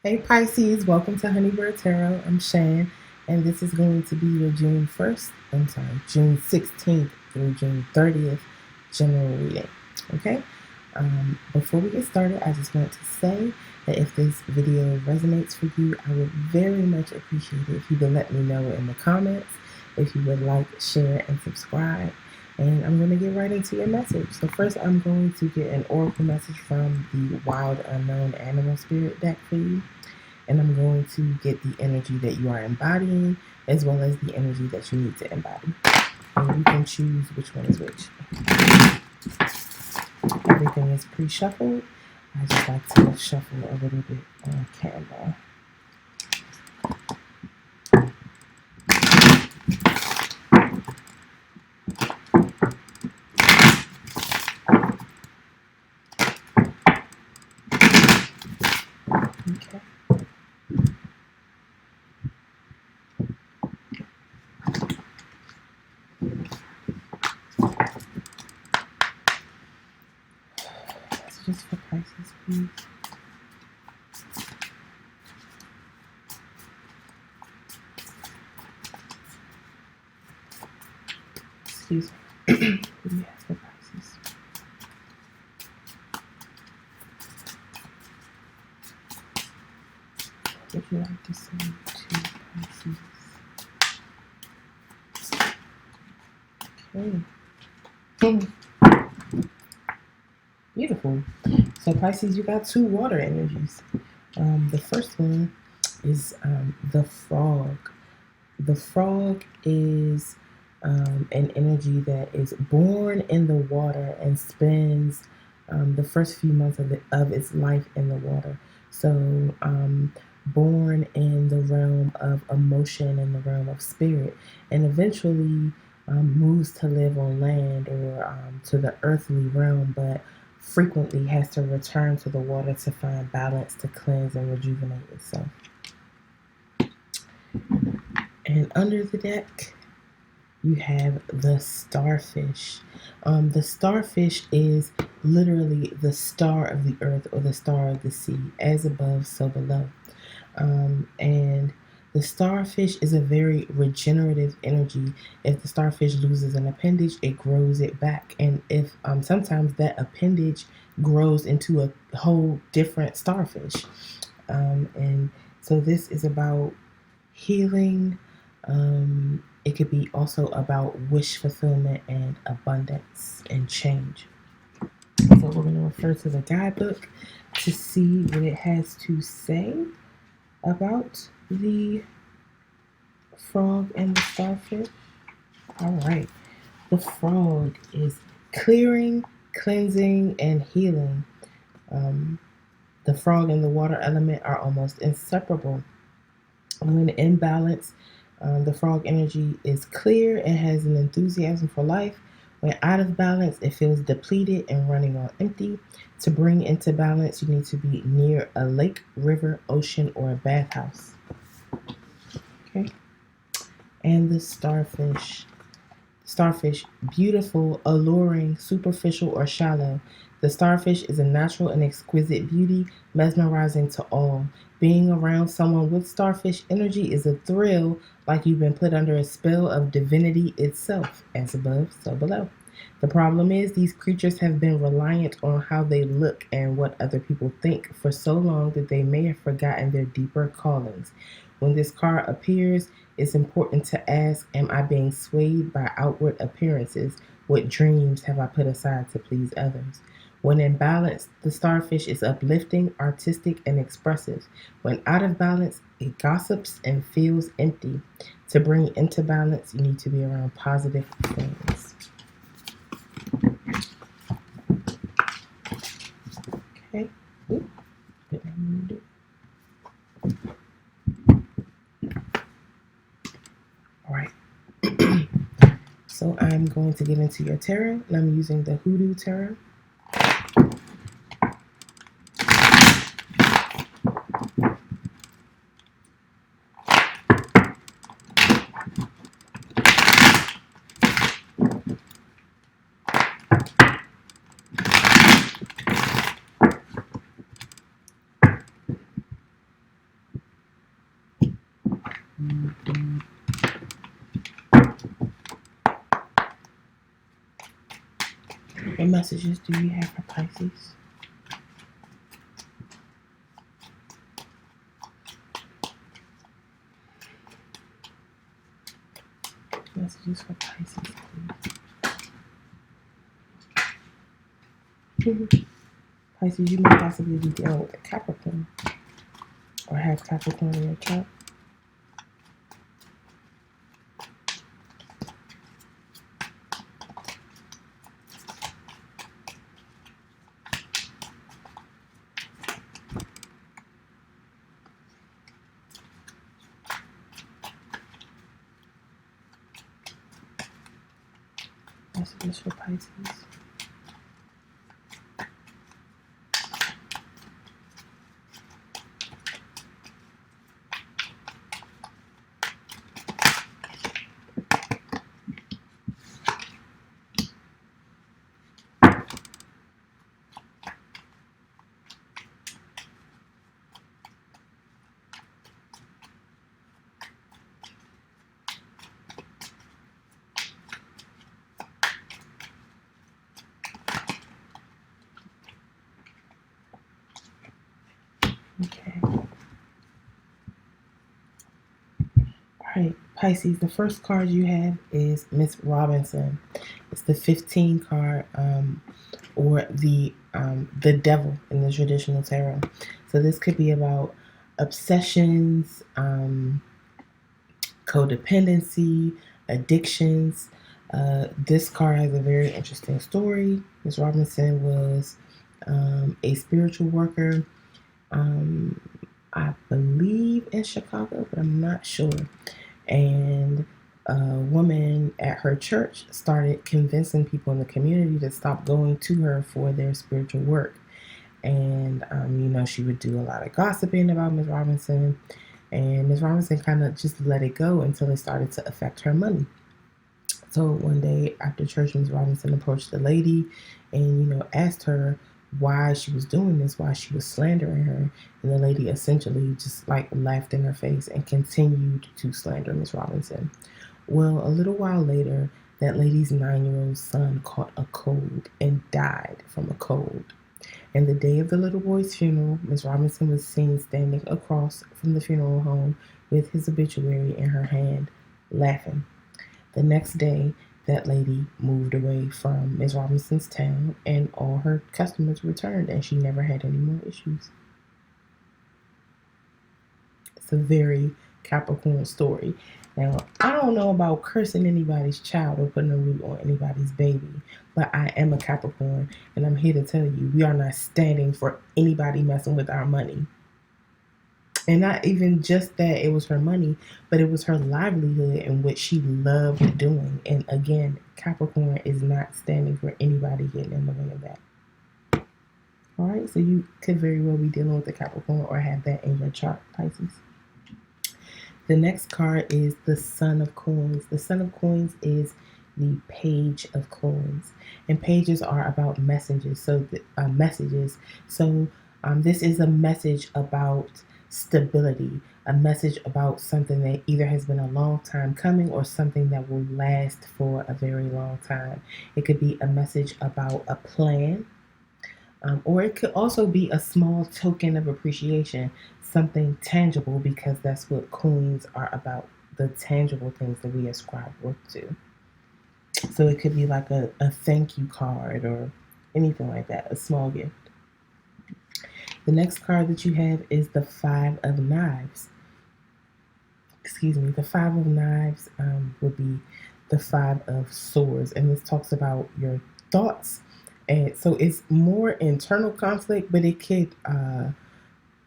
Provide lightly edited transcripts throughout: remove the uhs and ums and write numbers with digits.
Hey Pisces, welcome to Honeybird Tarot. I'm Shan, and this is going to be your June 16th through June 30th general reading. Okay? Before we get started, I just want to say that if this video resonates for you, I would very much appreciate it if you would let me know in the comments, if you would like, share, and subscribe. And I'm going to get right into your message. So first, I'm going to get an oracle message from the Wild Unknown Animal Spirit deck for you. And I'm going to get the energy that you are embodying as well as the energy that you need to embody. And you can choose which one is which. Everything is pre-shuffled. I just like to shuffle a little bit on camera. Okay. Just for prices, please. Excuse me. Yeah, for prices. Would you like to say to Pisces? Okay. Beautiful. So Pisces, you got two water energies. The first one is the frog. The frog is an energy that is born in the water and spends the first few months of its life in the water. So born in the realm of emotion and the realm of spirit, and eventually moves to live on land or to the earthly realm, but frequently has to return to the water to find balance, to cleanse and rejuvenate itself. And under the deck, you have the starfish. The starfish is literally the star of the earth or the star of the sea, as above, so below. And the starfish is a very regenerative energy. If the starfish loses an appendage, it grows it back. And if sometimes that appendage grows into a whole different starfish. And so this is about healing. It could be also about wish fulfillment and abundance and change. So we're going to refer to the guidebook to see what it has to say about the frog and the starfish. All right. The frog is clearing, cleansing, and healing. The frog and the water element are almost inseparable. When in balance, the frog energy is clear and has an enthusiasm for life. When out of balance, it feels depleted and running on empty. To bring into balance, you need to be near a lake, river, ocean, or a bathhouse. Okay. And the starfish. Starfish, beautiful, alluring, superficial, or shallow. The starfish is a natural and exquisite beauty, mesmerizing to all. Being around someone with starfish energy is a thrill, like you've been put under a spell of divinity itself, as above, so below. The problem is these creatures have been reliant on how they look and what other people think for so long that they may have forgotten their deeper callings. When this card appears, it's important to ask, am I being swayed by outward appearances? What dreams have I put aside to please others? When in balance, the starfish is uplifting, artistic, and expressive. When out of balance, it gossips and feels empty. To bring into balance, you need to be around positive things. Okay. Ooh. All right. So I'm going to get into your tarot, and I'm using the HooDoo tarot. What messages do you have for Pisces? Messages for Pisces, please. Pisces, you may possibly be dealing with a Capricorn or have Capricorn in your chart. Messages for Pisces. Okay. All right, Pisces, the first card you have is Miss Robinson. It's the 15 card, or the devil in the traditional tarot. So this could be about obsessions, codependency, addictions. This card has a very interesting story. Miss Robinson was a spiritual worker, I believe in Chicago, but I'm not sure. And a woman at her church started convincing people in the community to stop going to her for their spiritual work. And, she would do a lot of gossiping about Miss Robinson. And Miss Robinson kind of just let it go until it started to affect her money. So one day after church, Miss Robinson approached the lady and, asked her why she was doing this, why she was slandering her. And the lady essentially just laughed in her face and continued to slander Miss Robinson. Well, a little while later, that lady's 9-year-old son caught a cold and died from a cold. And the day of the little boy's funeral, Miss Robinson was seen standing across from the funeral home with his obituary in her hand, laughing. The next day, that lady moved away from Miss Robinson's town, and all her customers returned, and she never had any more issues. It's a very Capricorn story. Now, I don't know about cursing anybody's child or putting a root on anybody's baby, but I am a Capricorn, and I'm here to tell you, we are not standing for anybody messing with our money. And not even just that it was her money, but it was her livelihood and what she loved doing. And again, Capricorn is not standing for anybody getting in the way of that. All right, so you could very well be dealing with a Capricorn or have that in your chart, Pisces. The next card is the Son of Coins. The Son of Coins is the Page of Coins, and pages are about messages. So this is a message about stability, a message about something that either has been a long time coming or something that will last for a very long time. It could be a message about a plan, or it could also be a small token of appreciation, something tangible, because that's what coins are about, the tangible things that we ascribe worth to. So it could be like a thank you card or anything like that, a small gift. The next card that you have is the Five of Knives. The Five of Knives would be the Five of Swords, and this talks about your thoughts. And so it's more internal conflict, but it could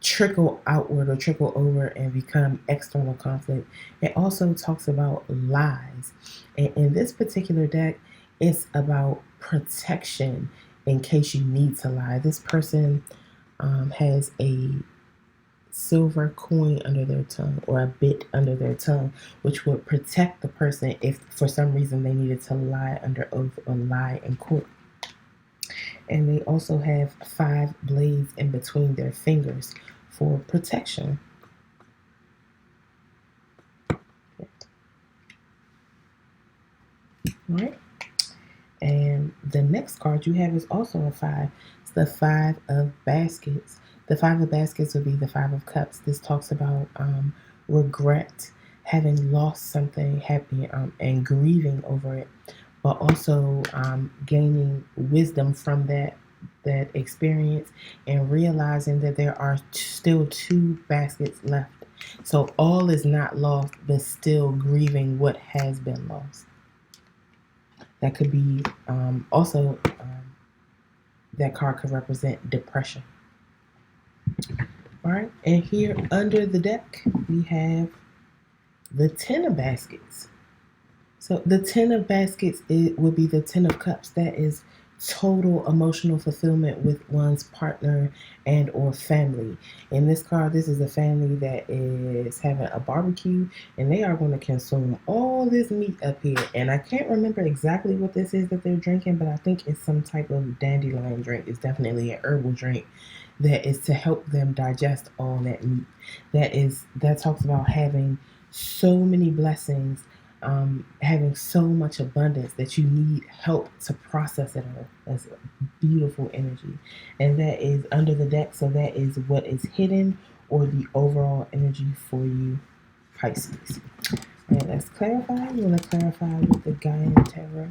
trickle outward or trickle over and become external conflict. It also talks about lies. And in this particular deck, it's about protection in case you need to lie. This person has a silver coin under their tongue or a bit under their tongue, which would protect the person if for some reason they needed to lie under oath or lie in court. And they also have 5 blades in between their fingers for protection. right? And the next card you have is also a 5. It's the 5 of baskets. The 5 of baskets would be the 5 of cups. This talks about regret, having lost something, happy, and grieving over it, but also gaining wisdom from that experience and realizing that there are still 2 baskets left. So all is not lost, but still grieving what has been lost. That could be also that card could represent depression. All right, and here under the deck we have the 10 of baskets. So the 10 of baskets, it would be the 10 of cups. That is total emotional fulfillment with one's partner and or family. In this card, this is a family that is having a barbecue and they are going to consume all this meat up here. And I can't remember exactly what this is that they're drinking, but I think it's some type of dandelion drink. It's definitely an herbal drink that is to help them digest all that meat. That talks about having so many blessings, having so much abundance that you need help to process it all. That's beautiful energy. And that is under the deck, so that is what is hidden or the overall energy for you, Pisces. And let's clarify. You want to clarify with the Gaian Tarot.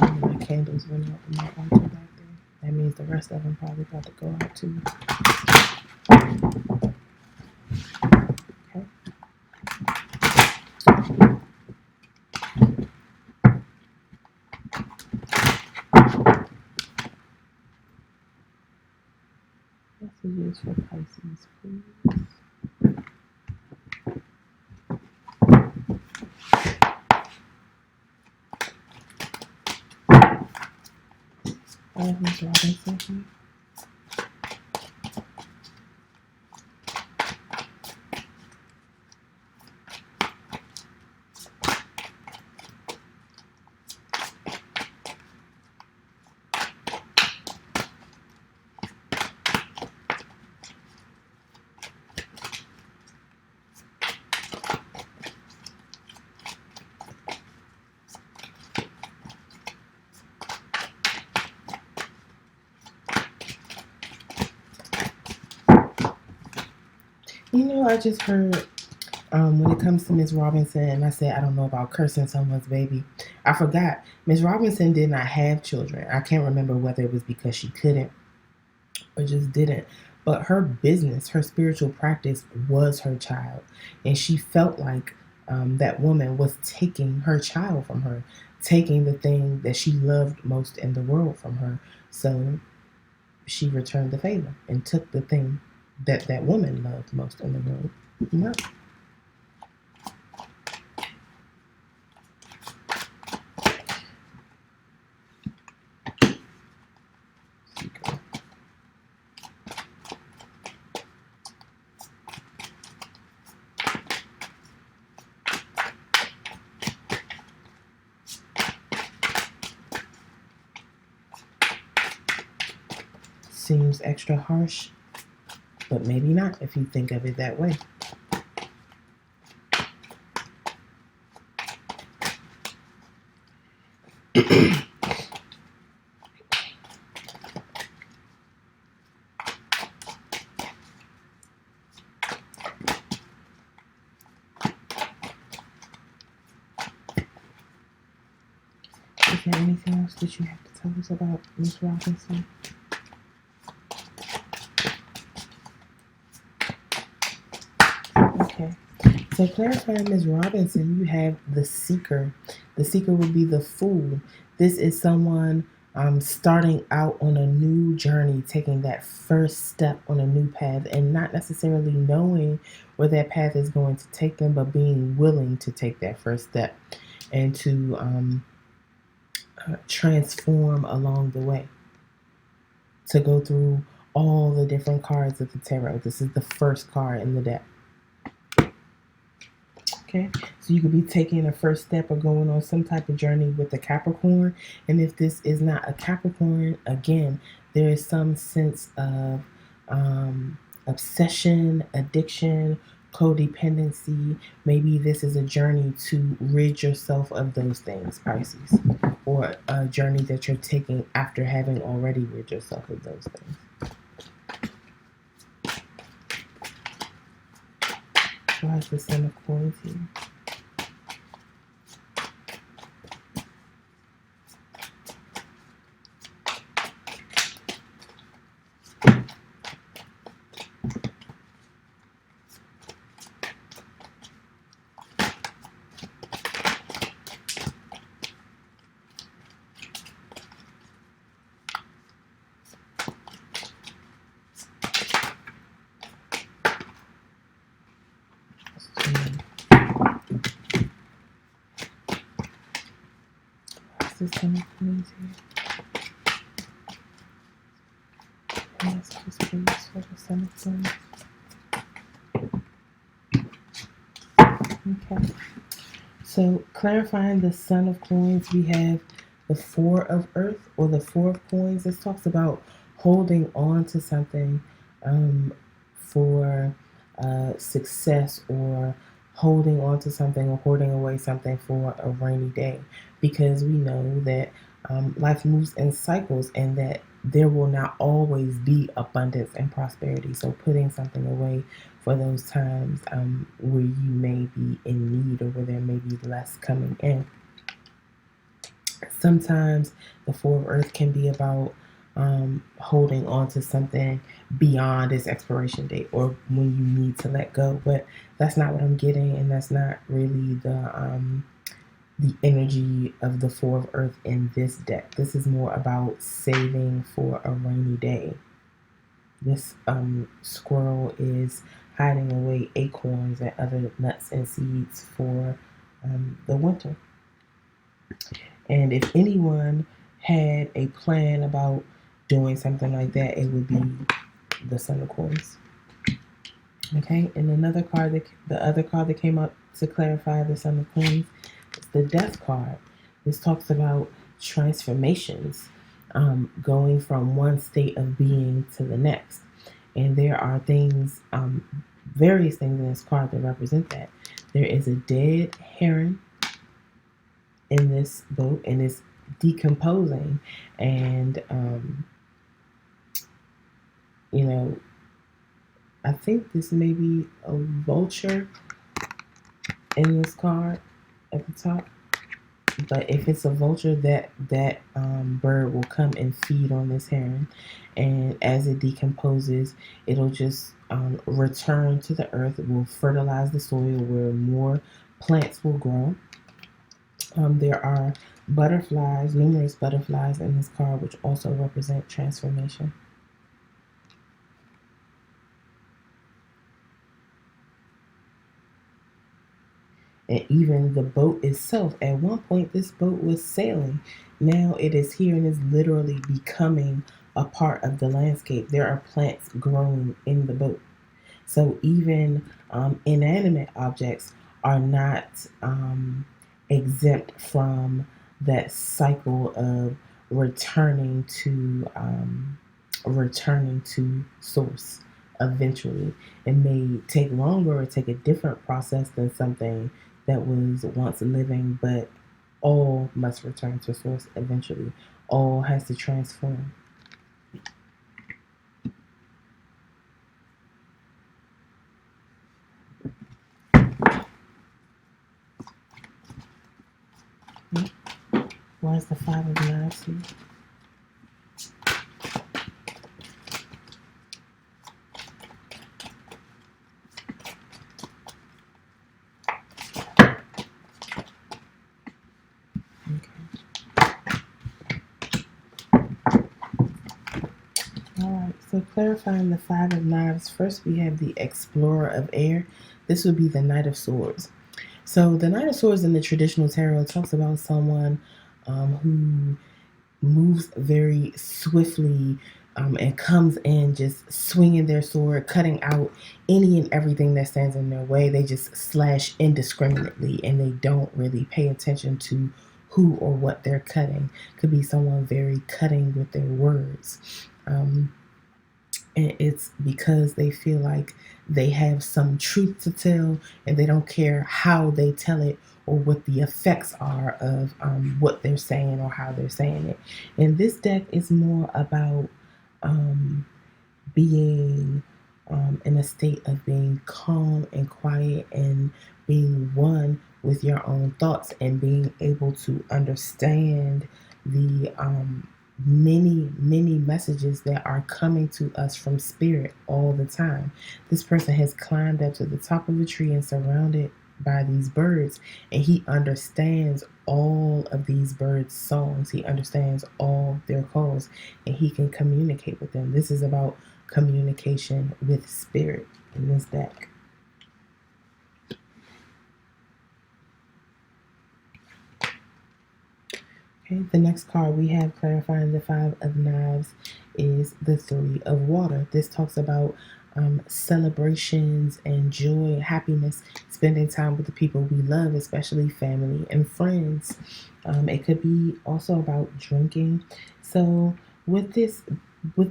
My candles went out in my altar back there. That means the rest of them probably about to go out too. Okay. Messages for Pisces, please. I have Miss Robinson here. You know, I just heard when it comes to Miss Robinson, and I said I don't know about cursing someone's baby. I forgot. Miss Robinson did not have children. I can't remember whether it was because she couldn't or just didn't. But her business, her spiritual practice was her child. And she felt like that woman was taking her child from her, taking the thing that she loved most in the world from her. So she returned the favor and took the thing that that woman loved most in the world. Yeah. Seems extra harsh, but maybe not if you think of it that way. Is there anything else that you have to tell us about Miss Robinson? Okay. So clarifying Ms. Robinson, you have the seeker. The seeker would be the fool. This is someone starting out on a new journey, taking that first step on a new path and not necessarily knowing where that path is going to take them, but being willing to take that first step and to transform along the way, to go through all the different cards of the tarot. This is the first card in the deck. Okay, so you could be taking a first step or going on some type of journey with the Capricorn. And if this is not a Capricorn, again, there is some sense of obsession, addiction codependency. Maybe this is a journey to rid yourself of those things, Pisces, or a journey that you're taking after having already rid yourself of those things. Why is the Son of Coins here? The Son of Coins here. Messages, please, for the Son of Coins. Okay. So, clarifying the Son of Coins, we have the Four of Earth or the Four of Coins. This talks about holding on to something for success, or holding on to something or hoarding away something for a rainy day, because we know that life moves in cycles and that there will not always be abundance and prosperity. So putting something away for those times where you may be in need or where there may be less coming in. Sometimes the Four of Earth can be about holding on to something beyond its expiration date, or when you need to let go. But that's not what I'm getting, and that's not really the energy of the Four of Earth in this deck. This is more about saving for a rainy day. This squirrel is hiding away acorns and other nuts and seeds for the winter. And if anyone had a plan about doing something like that, it would be the Son of Coins. Okay, and another card, the other card that came up to clarify the Son of Coins, is the Death card. This talks about transformations, going from one state of being to the next. And there are things, various things in this card that represent that. There is a dead heron in this boat, and it's decomposing, and I think this may be a vulture in this card at the top. But if it's a vulture, that bird will come and feed on this heron, and as it decomposes, it'll just return to the earth. It will fertilize the soil where more plants will grow. There are butterflies, numerous butterflies in this card, which also represent transformation. And even the boat itself, at one point this boat was sailing. Now it is here and is literally becoming a part of the landscape. There are plants growing in the boat. So even inanimate objects are not exempt from that cycle of returning to source eventually. It may take longer or take a different process than something that was once living, but all must return to source eventually. All has to transform. Why is the Five of Knives here? So clarifying the Five of Knives, first we have the Explorer of Air. This would be the Knight of Swords. So the Knight of Swords in the traditional tarot talks about someone who moves very swiftly and comes in just swinging their sword, cutting out any and everything that stands in their way. They just slash indiscriminately, and they don't really pay attention to who or what they're cutting. Could be someone very cutting with their words. And it's because they feel like they have some truth to tell, and they don't care how they tell it or what the effects are of what they're saying or how they're saying it. And this deck is more about being in a state of being calm and quiet and being one with your own thoughts and being able to understand the many messages that are coming to us from spirit all the time. This person has climbed up to the top of the tree and surrounded by these birds, and he understands all of these birds' songs. He understands all their calls, and he can communicate with them. This is about communication with spirit in this deck. Okay, the next card we have clarifying the Five of Knives is the Three of Water. This talks about celebrations and joy, happiness, spending time with the people we love, especially family and friends. It could be also about drinking. So with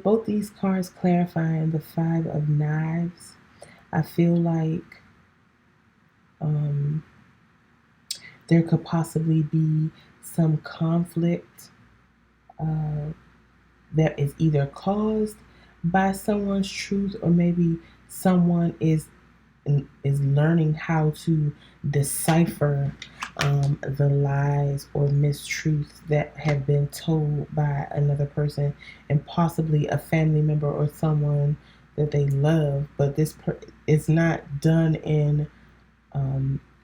both these cards clarifying the Five of Knives, I feel like there could possibly be some conflict that is either caused by someone's truth, or maybe someone is learning how to decipher the lies or mistruths that have been told by another person, and possibly a family member or someone that they love, but this is not done in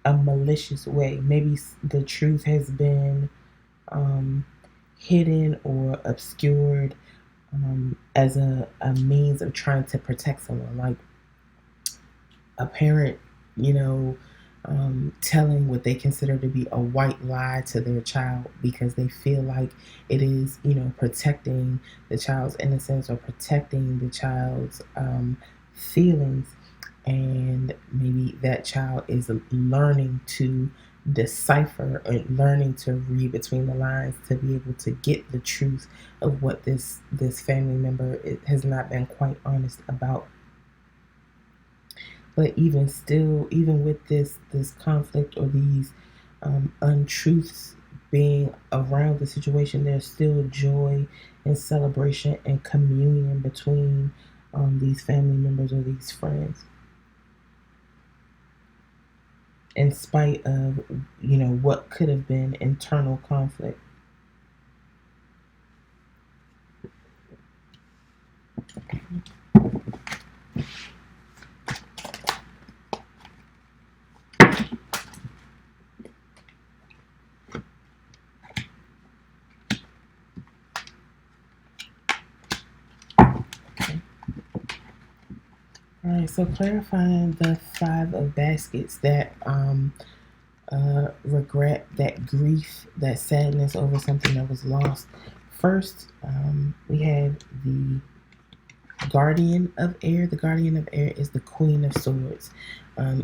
a malicious way. Maybe the truth has been hidden or obscured as a means of trying to protect someone, like a parent, telling what they consider to be a white lie to their child because they feel like it is, protecting the child's innocence or protecting the child's feelings. And maybe that child is learning to decipher or learning to read between the lines to be able to get the truth of what this family member has not been quite honest about. But even still, even with this conflict or these untruths being around the situation, there's still joy and celebration and communion between these family members or these friends, in spite of what could have been internal conflict. All right, so clarifying the Five of Baskets, that regret, that grief, that sadness over something that was lost. First, we have the Guardian of Air. The Guardian of Air is the Queen of Swords.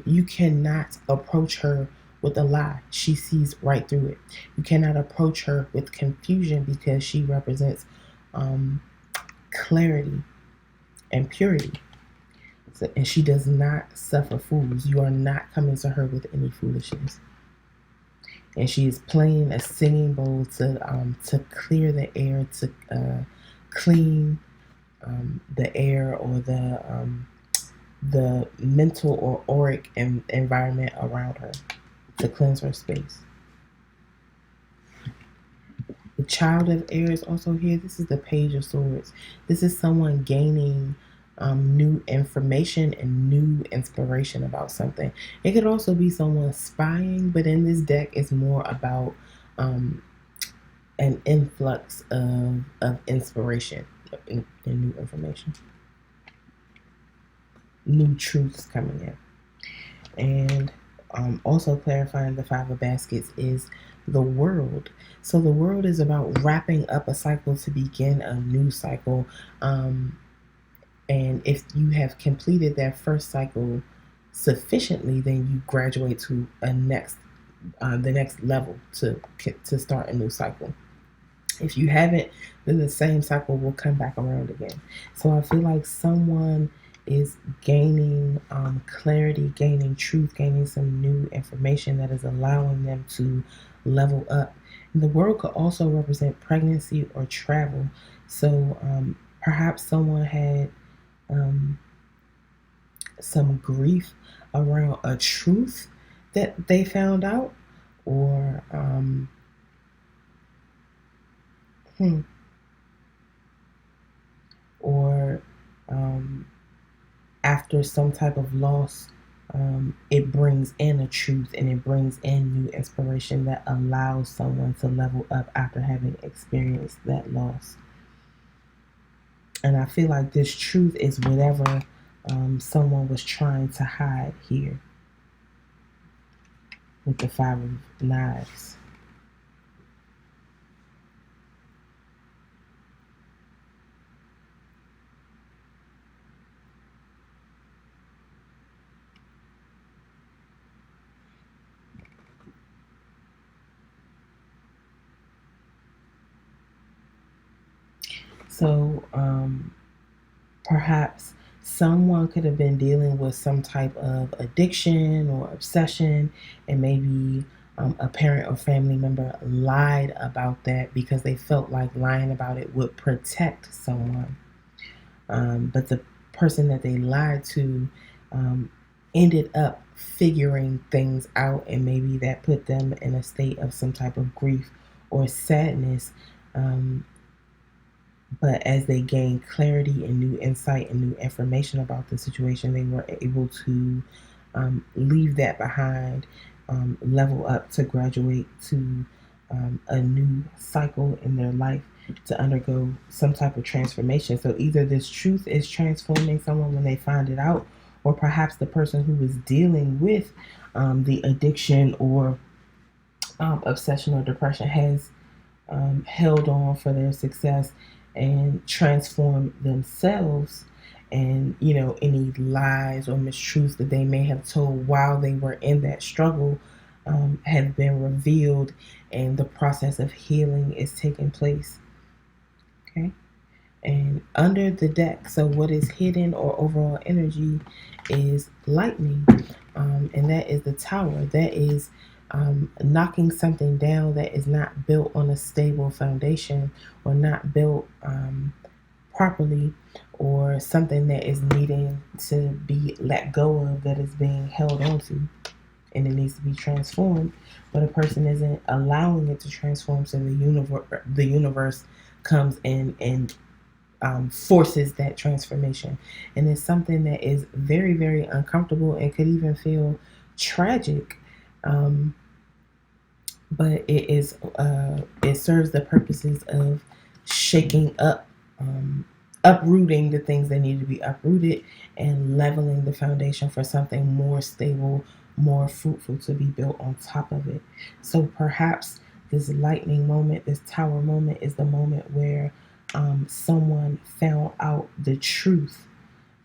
You cannot approach her with a lie. She sees right through it. You cannot approach her with confusion because she represents clarity and purity. So, and she does not suffer fools. You are not coming to her with any foolishness. And she is playing a singing bowl to clear the air, to clean the air or the mental or auric environment around her, to cleanse her space. The Child of Air is also here. This is the Page of Swords. This is someone gaining new information and new inspiration about something. It could also be someone spying, but in this deck it's more about an influx of inspiration and new information, new truths coming in. And also clarifying the Five of Baskets is the World. So the World is about wrapping up a cycle to begin a new cycle. And if you have completed that first cycle sufficiently, then you graduate to the next level to start a new cycle. If you haven't, then the same cycle will come back around again. So I feel like someone is gaining clarity, gaining truth, gaining some new information that is allowing them to level up. And the word could also represent pregnancy or travel. So perhaps someone had some grief around a truth that they found out, or or after some type of loss, it brings in a truth and it brings in new inspiration that allows someone to level up after having experienced that loss. And I feel like this truth is whatever someone was trying to hide here with the Five of Knives. So perhaps someone could have been dealing with some type of addiction or obsession, and maybe a parent or family member lied about that because they felt like lying about it would protect someone. But the person that they lied to ended up figuring things out, and maybe that put them in a state of some type of grief or sadness. But as they gained clarity and new insight and new information about the situation, they were able to leave that behind, level up to graduate to a new cycle in their life, to undergo some type of transformation. So either this truth is transforming someone when they find it out, or perhaps the person who is dealing with the addiction or obsession or depression has held on for their success and transformed themselves, and any lies or mistruths that they may have told while they were in that struggle have been revealed, and the process of healing is taking place. Okay. And under the deck, so what is hidden or overall energy is lightning, and that is the Tower. That is knocking something down that is not built on a stable foundation, or not built properly, or something that is needing to be let go of, that is being held onto, and it needs to be transformed, but a person isn't allowing it to transform. So the universe comes in and forces that transformation, and it's something that is very, very uncomfortable and could even feel tragic. But it serves the purposes of shaking up, uprooting the things that need to be uprooted, and leveling the foundation for something more stable, more fruitful to be built on top of it. So perhaps this lightning moment, this Tower moment, is the moment where someone found out the truth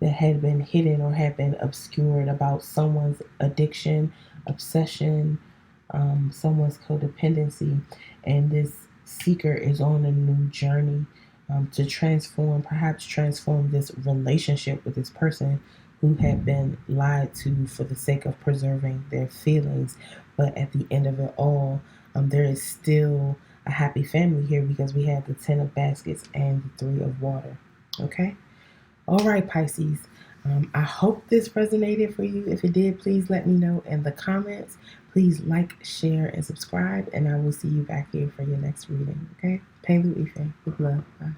that had been hidden or had been obscured about someone's addiction, obsession, someone's codependency, and this seeker is on a new journey to perhaps transform this relationship with this person who had been lied to for the sake of preserving their feelings. But at the end of it all, there is still a happy family here, because we have the 10 of baskets and the 3 of water. Okay? All right, Pisces. I hope this resonated for you. If it did, please let me know in the comments. Please like, share, and subscribe, and I will see you back here for your next reading. Okay? Pei Lu Ife. With love. Bye.